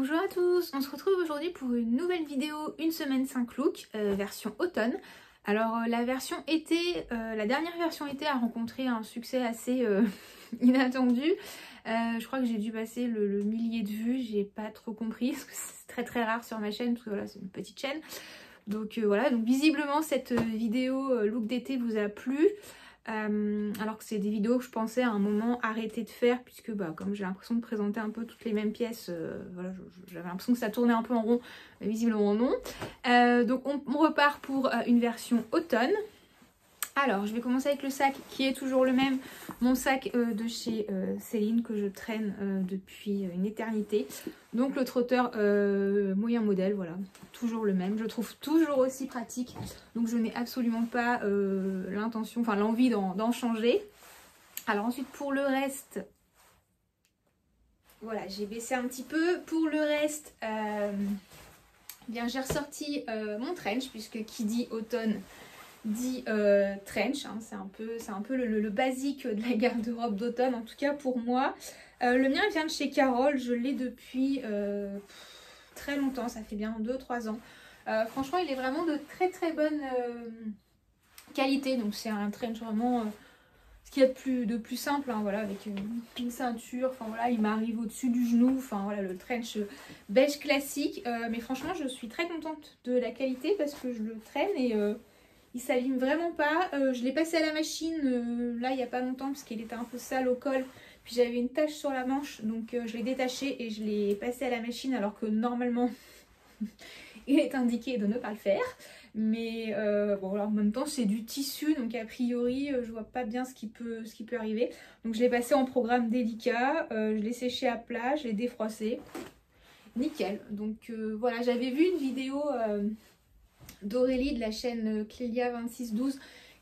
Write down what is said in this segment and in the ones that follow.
Bonjour à tous, on se retrouve aujourd'hui pour une nouvelle vidéo, une semaine 5 looks, version automne. Alors la version été, la dernière version été a rencontré un succès assez inattendu. Je crois que j'ai dû passer le millier de vues, j'ai pas trop compris, parce que c'est très rare sur ma chaîne, parce que voilà, c'est une petite chaîne. Donc voilà, donc visiblement cette vidéo look d'été vous a plu. Alors que c'est des vidéos que je pensais à un moment arrêter de faire, puisque comme j'ai l'impression de présenter un peu toutes les mêmes pièces, voilà, j'avais l'impression que ça tournait un peu en rond, mais visiblement non. Donc on repart pour une version automne. Alors je vais commencer avec le sac qui est toujours le même, mon sac de chez Céline que je traîne depuis une éternité. Donc le trotteur moyen modèle, voilà, toujours le même, je le trouve toujours aussi pratique. Donc je n'ai absolument pas l'intention, enfin l'envie d'en changer. Alors ensuite pour le reste, voilà, j'ai baissé un petit peu. Pour le reste, bien j'ai ressorti mon trench, puisque qui dit automne dit trench, hein, c'est un peu le basique de la garde-robe d'automne, en tout cas pour moi. Le mien vient de chez Carole, je l'ai depuis très longtemps, ça fait bien 2-3 ans. Franchement il est vraiment de très bonne qualité, donc c'est un trench vraiment ce qu'il y a de plus simple, hein, voilà, avec une ceinture, enfin voilà, il m'arrive au-dessus du genou, enfin voilà, le trench beige classique, mais franchement je suis très contente de la qualité parce que je le traîne et il s'abîme vraiment pas. Je l'ai passé à la machine là il n'y a pas longtemps parce qu'il était un peu sale au col. Puis j'avais une tache sur la manche, donc je l'ai détaché et je l'ai passé à la machine alors que normalement il est indiqué de ne pas le faire. Mais bon, alors en même temps c'est du tissu, donc a priori je vois pas bien ce qui peut arriver. Donc je l'ai passé en programme délicat, je l'ai séché à plat, je l'ai défroissé. Nickel. Donc voilà, j'avais vu une vidéo d'Aurélie de la chaîne Clélia2612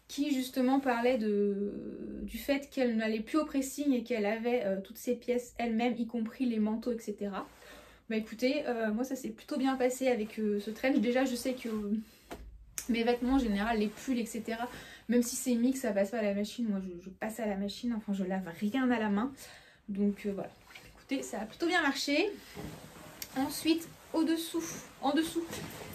qui justement parlait du fait qu'elle n'allait plus au pressing et qu'elle avait toutes ses pièces elle-même, y compris les manteaux, etc. Bah écoutez, moi ça s'est plutôt bien passé avec ce trench. Déjà je sais que mes vêtements en général, les pulls, etc., même si c'est mix, ça passe pas à la machine. Moi je passe à la machine, enfin je lave rien à la main. Donc voilà, écoutez, ça a plutôt bien marché. Ensuite, en dessous,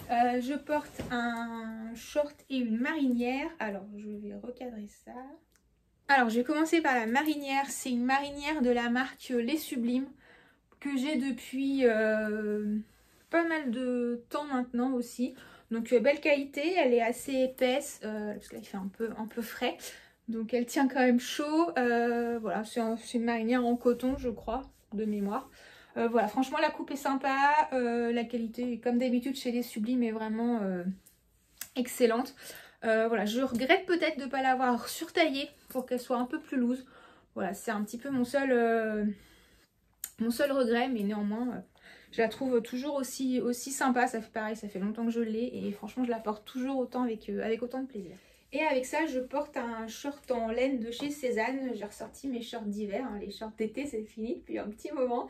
je porte un short et une marinière. Alors, je vais recadrer ça. Alors, je vais commencer par la marinière. C'est une marinière de la marque Les Sublimes que j'ai depuis pas mal de temps maintenant aussi. Donc, belle qualité. Elle est assez épaisse parce qu'il fait un peu frais. Donc, elle tient quand même chaud. Voilà, c'est une marinière en coton, je crois, de mémoire. Voilà, franchement la coupe est sympa, la qualité comme d'habitude chez Les Sublimes est vraiment excellente. Voilà, je regrette peut-être de ne pas l'avoir surtaillée pour qu'elle soit un peu plus loose. Voilà, c'est un petit peu mon seul regret, mais néanmoins je la trouve toujours aussi sympa. Ça fait pareil, ça fait longtemps que je l'ai et franchement je la porte toujours autant avec autant de plaisir. Et avec ça, je porte un short en laine de chez Cézanne. J'ai ressorti mes shorts d'hiver, hein. Les shorts d'été c'est fini depuis un petit moment.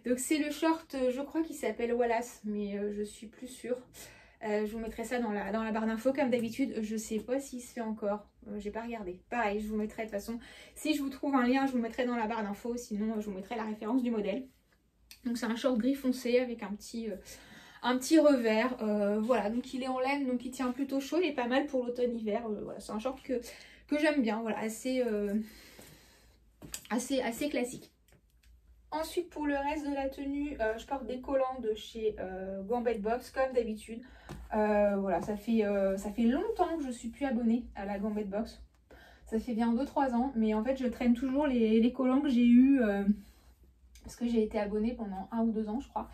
Donc c'est le short, je crois qu'il s'appelle Wallace, mais je suis plus sûre. Je vous mettrai ça dans la barre d'infos comme d'habitude. Je sais pas s'il se fait encore, j'ai pas regardé. Pareil, je vous mettrai de toute façon, si je vous trouve un lien, je vous mettrai dans la barre d'infos. Sinon, je vous mettrai la référence du modèle. Donc c'est un short gris foncé avec un petit revers. Voilà, donc il est en laine, donc il tient plutôt chaud. Il est pas mal pour l'automne-hiver. Voilà, c'est un short que j'aime bien, voilà, assez classique. Ensuite, pour le reste de la tenue, je porte des collants de chez Gambette Box, comme d'habitude. Voilà, ça fait longtemps que je suis plus abonnée à la Gambette Box. Ça fait bien 2-3 ans, mais en fait, je traîne toujours les collants que j'ai eus, parce que j'ai été abonnée pendant 1 ou 2 ans, je crois.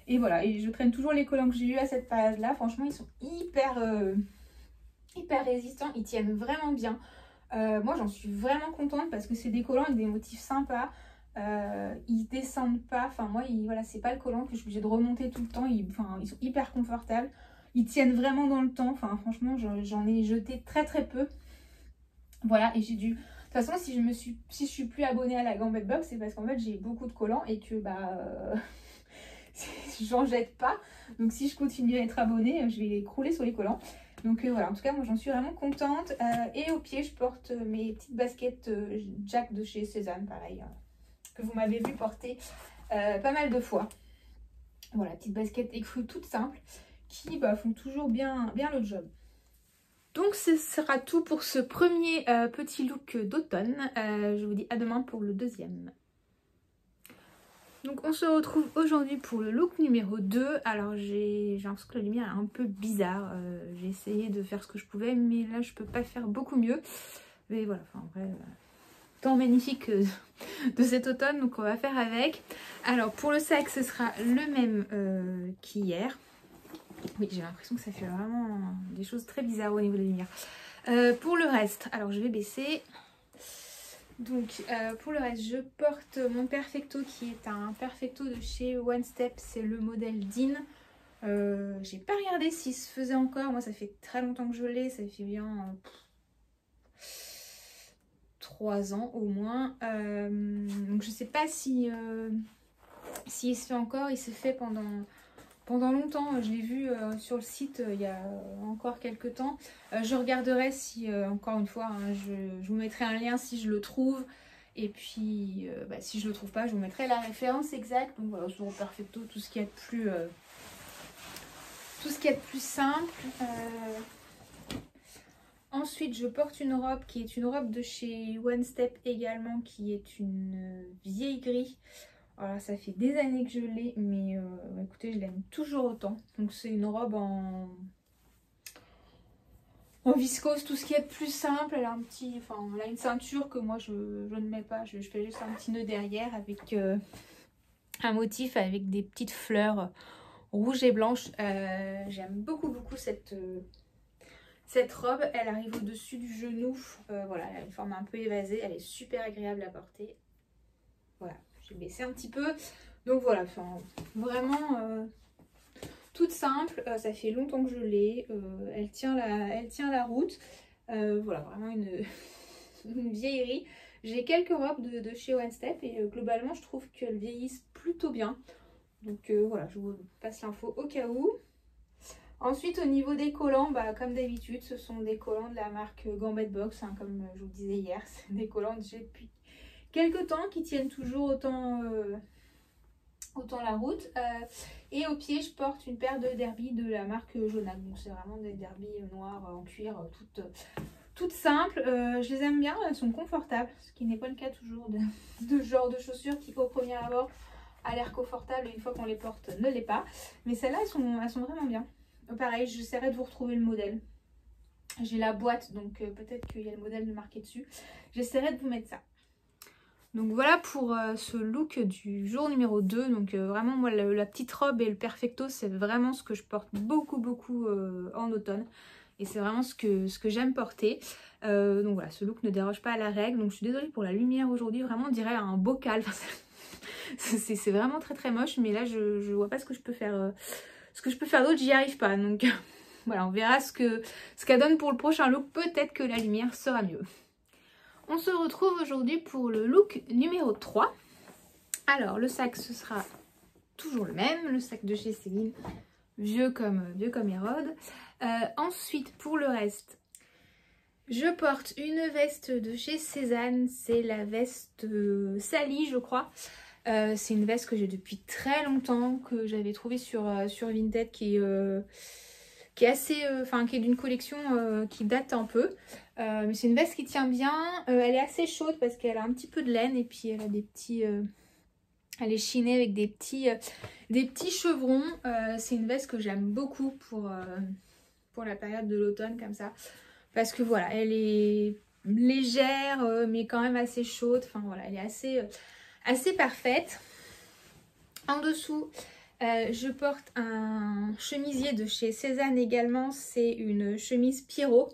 Et voilà, et je traîne toujours les collants que j'ai eus à cette période-là. Franchement, ils sont hyper résistants, ils tiennent vraiment bien. Moi, j'en suis vraiment contente parce que c'est des collants avec des motifs sympas. Ils descendent pas, enfin moi voilà, c'est pas le collant que je suis obligée de remonter tout le temps. Ils sont hyper confortables, ils tiennent vraiment dans le temps. Enfin franchement j'en ai jeté très peu. Voilà, et j'ai dû, de toute façon si je suis plus abonnée à la Gambette Box, c'est parce qu'en fait j'ai beaucoup de collants et que j'en jette pas. Donc si je continue à être abonnée, je vais crouler sur les collants. Donc voilà, en tout cas moi j'en suis vraiment contente. Et au pied je porte mes petites baskets Jack de chez Cézanne, pareil, que vous m'avez vu porter pas mal de fois. Voilà, petite basket écrue toute simple qui font toujours bien le job. Donc ce sera tout pour ce premier petit look d'automne. Je vous dis à demain pour le deuxième. Donc on se retrouve aujourd'hui pour le look numéro 2. Alors j'ai l'impression que la lumière est un peu bizarre. J'ai essayé de faire ce que je pouvais, mais là je peux pas faire beaucoup mieux. Mais voilà, enfin en vrai, temps magnifique de cet automne, donc on va faire avec. Alors pour le sac, ce sera le même qu'hier. Oui, j'ai l'impression que ça fait vraiment des choses très bizarres au niveau de la lumière. Pour le reste, alors je vais baisser. Donc pour le reste, je porte mon Perfecto qui est un Perfecto de chez One Step, c'est le modèle Dean. J'ai pas regardé s'il se faisait encore, moi ça fait très longtemps que je l'ai, ça fait bien 3 ans au moins. Donc je sais pas si s'il se fait encore, il s'est fait pendant longtemps. Je l'ai vu sur le site il y a encore quelques temps. Je regarderai si, encore une fois, hein, je vous mettrai un lien si je le trouve. Et puis, si je le trouve pas, je vous mettrai la référence exacte. Donc voilà, sur Perfecto, tout ce qu'il y a de plus simple. Ensuite, je porte une robe qui est une robe de chez One Step également, qui est une vieille gris. Alors ça fait des années que je l'ai, mais écoutez, je l'aime toujours autant. Donc c'est une robe en viscose, tout ce qui est de plus simple. Elle a elle a une ceinture que moi je ne mets pas. Je fais juste un petit nœud derrière avec un motif avec des petites fleurs rouges et blanches. J'aime beaucoup cette robe. Elle arrive au-dessus du genou. Voilà, elle a une forme un peu évasée. Elle est super agréable à porter. Voilà. J'ai baissé un petit peu, donc voilà, vraiment toute simple. Ça fait longtemps que je l'ai, elle tient la route. Voilà, vraiment une vieillerie. J'ai quelques robes de chez One Step et globalement je trouve qu'elles vieillissent plutôt bien. Donc voilà, je vous passe l'info au cas où. Ensuite au niveau des collants, comme d'habitude, ce sont des collants de la marque Gambette Box, hein, comme je vous disais hier. C'est des collants que j'ai depuis quelques temps qui tiennent toujours autant la route. Et au pied, je porte une paire de derby de la marque Jonac. Donc c'est vraiment des derby noirs en cuir, toutes simples. Je les aime bien, elles sont confortables, ce qui n'est pas le cas toujours de ce genre de chaussures qui au premier abord a l'air confortable et une fois qu'on les porte ne l'est pas. Mais celles-là, elles sont vraiment bien. Pareil, j'essaierai de vous retrouver le modèle. J'ai la boîte, donc peut-être qu'il y a le modèle de marqué dessus. J'essaierai de vous mettre ça. Donc voilà pour ce look du jour numéro 2. Donc vraiment moi la petite robe et le Perfecto, c'est vraiment ce que je porte beaucoup en automne. Et c'est vraiment ce que j'aime porter. Donc voilà, ce look ne déroge pas à la règle. Donc je suis désolée pour la lumière aujourd'hui. Vraiment on dirait un bocal. C'est vraiment très moche. Mais là je vois pas ce que je peux faire. Ce que je peux faire d'autre, j'y arrive pas. Donc voilà, on verra ce qu'elle donne pour le prochain look. Peut-être que la lumière sera mieux. On se retrouve aujourd'hui pour le look numéro 3. Alors le sac, ce sera toujours le même, le sac de chez Céline, vieux comme Hérode. Ensuite pour le reste, je porte une veste de chez Cézanne, c'est la veste Sally je crois. C'est une veste que j'ai depuis très longtemps, que j'avais trouvée sur Vinted, qui est assez, qui est d'une collection qui date un peu. Mais c'est une veste qui tient bien. Elle est assez chaude parce qu'elle a un petit peu de laine et puis elle a des petits... elle est chinée avec des petits chevrons. C'est une veste que j'aime beaucoup pour la période de l'automne comme ça. Parce que voilà, elle est légère mais quand même assez chaude. Enfin voilà, elle est assez parfaite. En dessous, je porte un chemisier de chez Cézanne également. C'est une chemise Pierrot.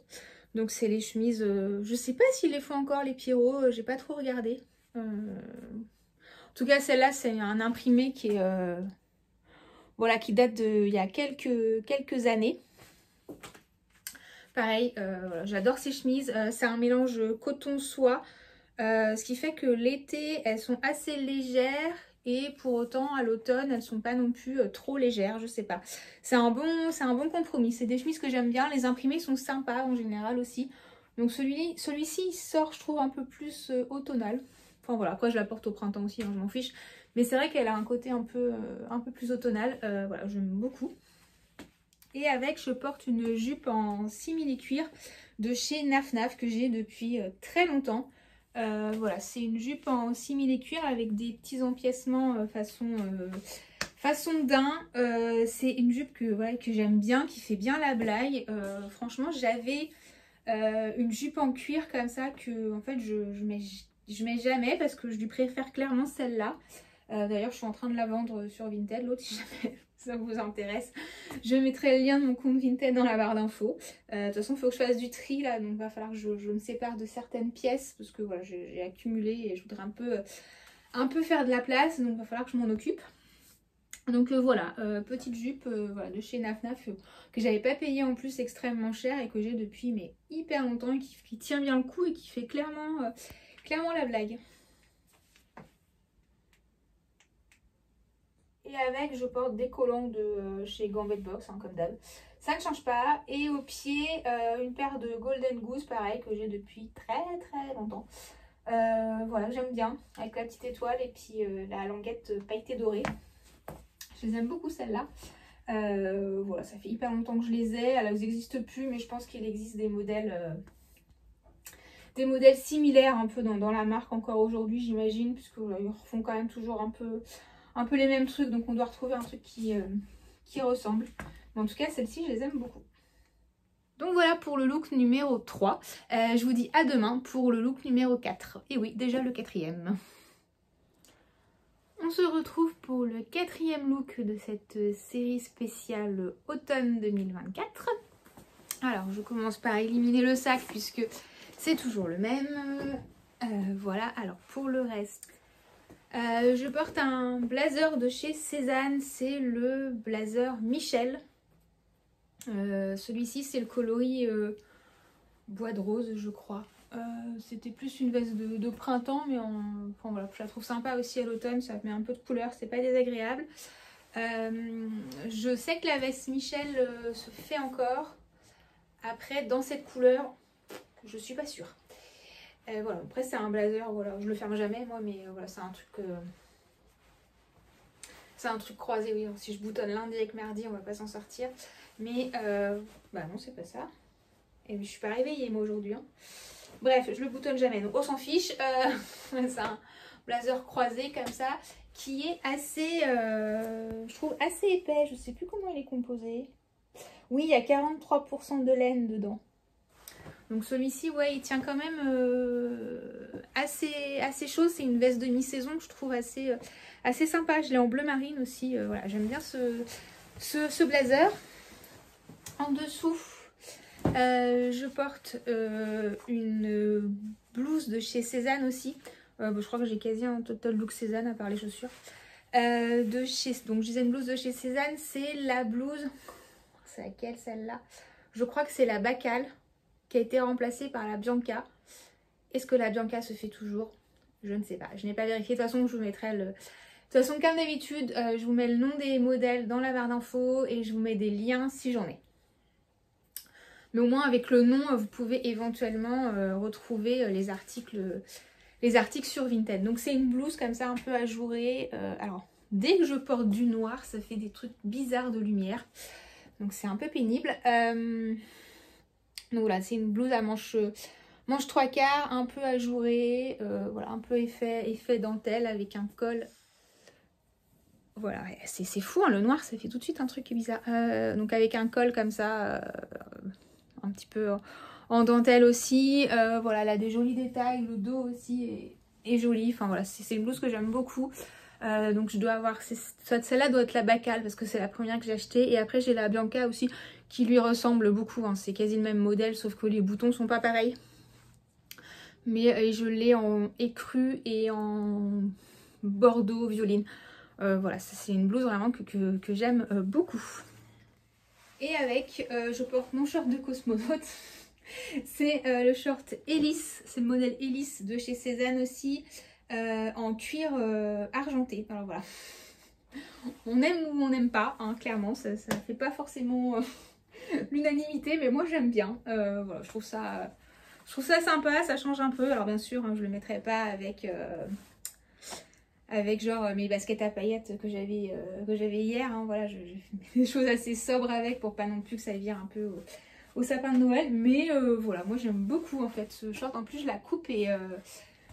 Donc c'est les chemises, je sais pas s'ils les font encore les Pierrot, j'ai pas trop regardé. En tout cas celle-là c'est un imprimé qui est voilà, qui date d'il y a quelques années. Pareil, voilà, j'adore ces chemises. C'est un mélange coton-soie, ce qui fait que l'été elles sont assez légères. Et pour autant, à l'automne, elles sont pas non plus trop légères, je sais pas. C'est un bon compromis. C'est des chemises que j'aime bien. Les imprimés sont sympas en général aussi. Donc celui-ci, il sort, je trouve, un peu plus automnal. Enfin voilà, après je la porte au printemps aussi, hein, je m'en fiche. Mais c'est vrai qu'elle a un côté un peu plus automnal. Voilà, j'aime beaucoup. Et avec, je porte une jupe en simili-cuir de chez Naf Naf que j'ai depuis très longtemps. Voilà, c'est une jupe en simili-cuir avec des petits empiècements façon daim. C'est une jupe que j'aime bien, qui fait bien la blague. Franchement, j'avais une jupe en cuir comme ça que en fait je mets jamais parce que je lui préfère clairement celle-là. D'ailleurs, je suis en train de la vendre sur Vinted, l'autre, si jamais ça vous intéresse. Je mettrai le lien de mon compte Vinted dans la barre d'infos. De toute façon, il faut que je fasse du tri là, donc il va falloir que je me sépare de certaines pièces parce que voilà, j'ai accumulé et je voudrais un peu faire de la place, donc il va falloir que je m'en occupe. Donc voilà, petite jupe voilà, de chez Naf Naf que j'avais pas payé en plus extrêmement cher et que j'ai depuis mais hyper longtemps et qui tient bien le coup et qui fait clairement la blague. Et avec, je porte des collants de chez Gambit Box, hein, comme d'hab. Ça ne change pas. Et au pied, une paire de Golden Goose, pareil, que j'ai depuis très longtemps. Voilà, j'aime bien. Avec la petite étoile et puis la languette pailletée dorée. Je les aime beaucoup, celles-là. Voilà, ça fait hyper longtemps que je les ai. Elles n'existent plus, mais je pense qu'il existe des modèles similaires un peu dans la marque encore aujourd'hui, j'imagine, puisque voilà, ils refont quand même toujours un peu les mêmes trucs, donc on doit retrouver un truc qui ressemble. Mais en tout cas, celles-ci, je les aime beaucoup. Donc voilà pour le look numéro 3. Je vous dis à demain pour le look numéro 4. Et oui, déjà le 4e. On se retrouve pour le 4e look de cette série spéciale automne 2024. Alors, je commence par éliminer le sac puisque c'est toujours le même. Voilà, alors pour le reste... je porte un blazer de chez Cézanne, c'est le blazer Michel. Celui-ci c'est le coloris bois de rose je crois. C'était plus une veste de printemps mais enfin, voilà, je la trouve sympa aussi à l'automne, ça met un peu de couleur, c'est pas désagréable. Je sais que la veste Michel se fait encore. Après dans cette couleur, je suis pas sûre. Voilà, après c'est un blazer, voilà, je le ferme jamais moi, mais voilà, c'est un truc croisé, oui. Donc, si je boutonne lundi avec mardi, on va pas s'en sortir. Mais bah non, c'est pas ça. Et je suis pas réveillée moi aujourd'hui. Hein. Bref, je le boutonne jamais, donc on s'en fiche. C'est un blazer croisé comme ça, qui est assez, je trouve assez épais. Je sais plus comment il est composé. Oui, il y a 43% de laine dedans. Donc celui-ci, ouais, il tient quand même assez chaud. C'est une veste de mi-saison que je trouve assez sympa. Je l'ai en bleu marine aussi. Voilà, j'aime bien ce blazer. En dessous, je porte une blouse de chez Cézanne aussi. Je crois que j'ai quasi un total look Cézanne à part les chaussures. Donc je disais une blouse de chez Cézanne. C'est la blouse... C'est laquelle celle-là? Je crois que c'est la Bacal, qui a été remplacée par la Bianca. Est-ce que la Bianca se fait toujours? Je ne sais pas. Je n'ai pas vérifié. De toute façon, je vous mettrai le... De toute façon, comme d'habitude, je vous mets le nom des modèles dans la barre d'infos et je vous mets des liens si j'en ai. Mais au moins, avec le nom, vous pouvez éventuellement retrouver les articles sur Vinted. Donc, c'est une blouse comme ça, un peu ajourée. Alors, dès que je porte du noir, ça fait des trucs bizarres de lumière. Donc, c'est un peu pénible. Donc voilà, c'est une blouse à manche 3/4, un peu ajourée, voilà, un peu effet dentelle avec un col. Voilà, c'est fou, hein, le noir, ça fait tout de suite un truc bizarre. Donc avec un col comme ça, un petit peu en dentelle aussi. Voilà, elle a des jolis détails, le dos aussi est joli. Enfin voilà, c'est une blouse que j'aime beaucoup. Donc je dois avoir, celle-là doit être la Bacal parce que c'est la première que j'ai achetée. Et après j'ai la Bianca aussi qui lui ressemble beaucoup, hein. C'est quasi le même modèle sauf que les boutons sont pas pareils. Mais je l'ai en écru et en bordeaux violine. Voilà, c'est une blouse vraiment que j'aime beaucoup. Et avec, je porte mon short de cosmonaute. C'est le short Hélice, c'est le modèle Hélice de chez Cézanne aussi. En cuir argenté. Alors voilà, on aime ou on n'aime pas, hein, clairement, ça fait pas forcément l'unanimité, mais moi j'aime bien. Voilà, je trouve ça sympa, ça change un peu. Alors bien sûr, hein, je le mettrai pas avec avec genre mes baskets à paillettes que j'avais hier. Hein, voilà, je fais des choses assez sobres avec pour pas non plus que ça vire un peu au sapin de Noël. Mais voilà, moi j'aime beaucoup en fait ce short. En plus je la coupe et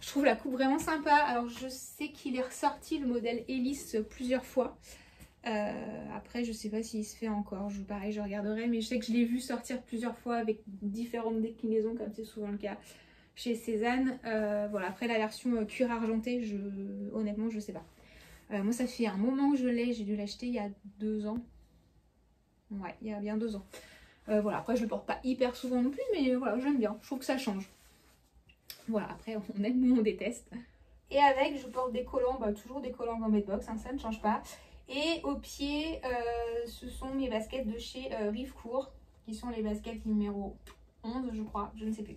je trouve la coupe vraiment sympa. Alors je sais qu'il est ressorti le modèle Hélice plusieurs fois. Après je sais pas s'il se fait encore, pareil je regarderai, mais je sais que je l'ai vu sortir plusieurs fois avec différentes déclinaisons comme c'est souvent le cas chez Cézanne. Voilà, après la version cuir argenté, honnêtement je sais pas. Moi ça fait un moment que je l'ai, j'ai dû l'acheter il y a 2 ans. Ouais, il y a bien 2 ans. Voilà, après je le porte pas hyper souvent non plus, mais voilà, j'aime bien, je trouve que ça change. Voilà, après on aime ou on déteste. Et avec, je porte des collants, toujours des collants Gambit Box, hein, ça ne change pas. Et au pied, ce sont mes baskets de chez Rivecourt, qui sont les baskets numéro 11, je crois, je ne sais plus.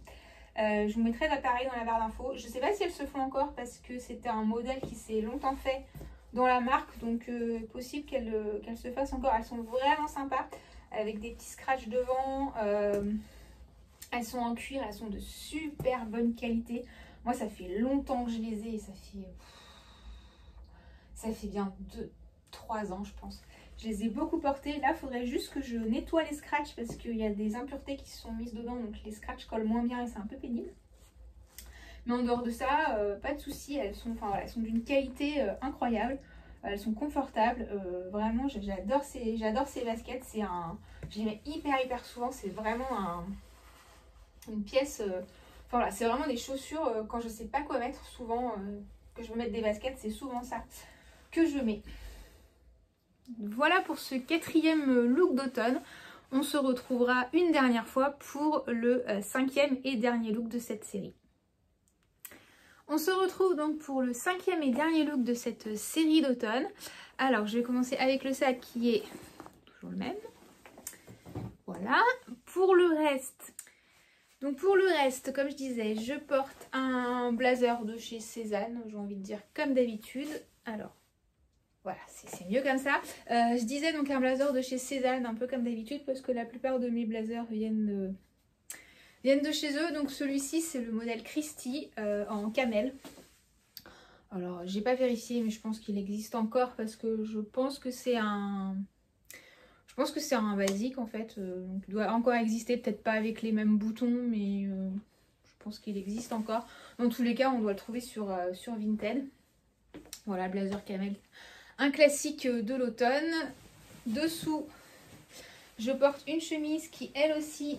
Je vous mettrai l'appareil dans la barre d'infos. Je ne sais pas si elles se font encore parce que c'était un modèle qui s'est longtemps fait dans la marque, donc possible qu'elles se fassent encore. Elles sont vraiment sympas, avec des petits scratchs devant. Elles sont en cuir, elles sont de super bonne qualité. Moi, ça fait longtemps que je les ai et ça fait bien 2-3 ans, je pense. Je les ai beaucoup portés. Là, il faudrait juste que je nettoie les scratchs parce qu'il y a des impuretés qui se sont mises dedans. Donc, les scratchs collent moins bien et c'est un peu pénible. Mais en dehors de ça, pas de souci. Elles sont d'une qualité incroyable. Elles sont confortables. Vraiment, j'adore ces baskets. Je les mets hyper souvent. C'est vraiment une pièce... Enfin voilà, c'est vraiment des chaussures quand je sais pas quoi mettre, souvent que je veux mettre des baskets, c'est souvent ça que je mets. Voilà pour ce 4e look d'automne. On se retrouvera une dernière fois pour le 5e et dernier look de cette série. On se retrouve donc pour le 5e et dernier look de cette série d'automne. Alors je vais commencer avec le sac qui est toujours le même. Voilà. Pour le reste... Donc pour le reste, comme je disais, je porte un blazer de chez Cézanne, j'ai envie de dire comme d'habitude. Alors, voilà, c'est mieux comme ça. Je disais donc un blazer de chez Cézanne, un peu comme d'habitude, parce que la plupart de mes blazers viennent de chez eux. Donc celui-ci, c'est le modèle Christie en camel. Alors, j'ai pas vérifié, mais je pense qu'il existe encore, parce que je pense que c'est un... Je pense que c'est un basique en fait, donc il doit encore exister, peut-être pas avec les mêmes boutons, mais je pense qu'il existe encore. Dans tous les cas, on doit le trouver sur Vinted. Voilà, blazer camel, un classique de l'automne. Dessous, je porte une chemise qui elle aussi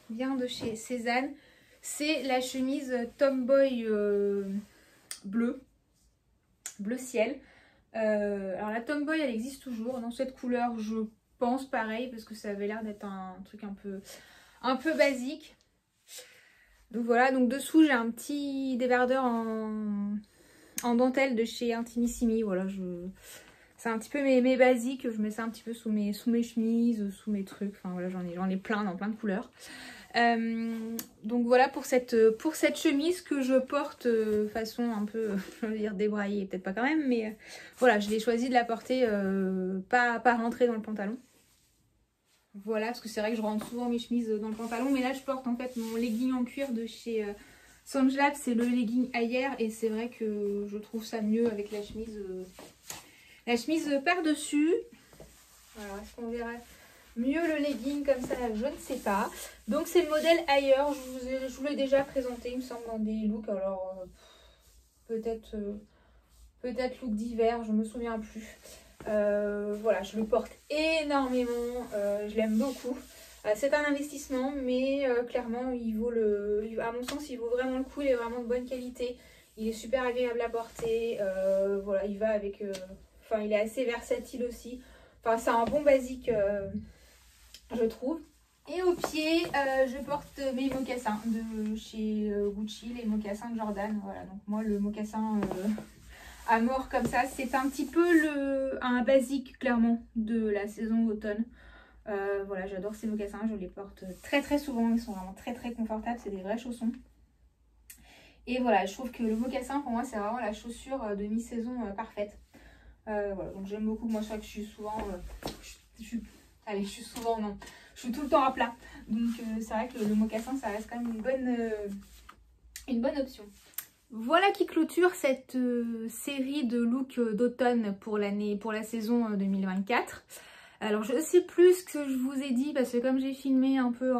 vient de chez Cézanne. C'est la chemise Tomboy bleu ciel. Alors la Tomboy elle existe toujours dans cette couleur, je pense pareil parce que ça avait l'air d'être un truc un peu basique. Donc voilà, donc dessous j'ai un petit débardeur en dentelle de chez Intimissimi. Voilà, c'est un petit peu mes basiques, je mets ça un petit peu sous mes chemises, sous mes trucs. Enfin voilà, j'en ai plein dans plein de couleurs. Donc voilà pour cette chemise que je porte façon un peu, je veux dire débraillée, peut-être pas quand même, mais voilà, je l'ai choisi de la porter pas rentrer dans le pantalon. Voilà, parce que c'est vrai que je rentre souvent mes chemises dans le pantalon, mais là je porte en fait mon legging en cuir de chez Sanjlat, c'est le legging Ayer, et c'est vrai que je trouve ça mieux avec la chemise par-dessus. Alors est-ce qu'on verra mieux le legging comme ça, je ne sais pas. Donc c'est le modèle Ayer, je vous l'ai déjà présenté il me semble dans des looks, alors peut-être look d'hiver, je me souviens plus. Voilà, je le porte énormément, je l'aime beaucoup. C'est un investissement, mais clairement à mon sens il vaut vraiment le coup, il est vraiment de bonne qualité, il est super agréable à porter, voilà, il va avec, enfin il est assez versatile aussi, enfin c'est un bon basique je trouve. Et au pied, je porte mes mocassins de chez Gucci, les mocassins de Jordan. Voilà, donc moi le mocassin à mort comme ça, c'est un petit peu un basique clairement de la saison automne. Voilà, j'adore ces mocassins, je les porte très souvent, ils sont vraiment très confortables, c'est des vrais chaussons. Et voilà, je trouve que le mocassin pour moi c'est vraiment la chaussure de mi-saison parfaite. Voilà, donc j'aime beaucoup, moi je crois que je suis souvent... Allez, je suis tout le temps à plat. Donc c'est vrai que le mocassin, ça reste quand même une bonne option. Voilà qui clôture cette série de looks d'automne pour la saison 2024. Alors je sais plus ce que je vous ai dit parce que comme j'ai filmé un peu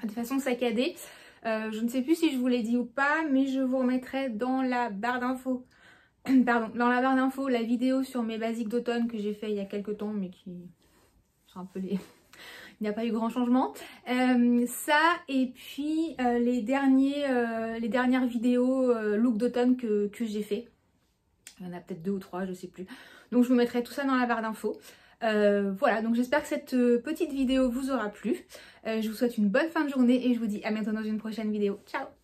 de façon saccadée, je ne sais plus si je vous l'ai dit ou pas, mais je vous remettrai dans la barre d'infos la vidéo sur mes basiques d'automne que j'ai fait il y a quelques temps, mais qui sont un peu les... Il n'y a pas eu grand changement. Ça et puis les dernières vidéos look d'automne que j'ai fait. Il y en a peut-être 2 ou 3, je sais plus. Donc je vous mettrai tout ça dans la barre d'infos. Voilà, donc j'espère que cette petite vidéo vous aura plu. Je vous souhaite une bonne fin de journée et je vous dis à bientôt dans une prochaine vidéo. Ciao!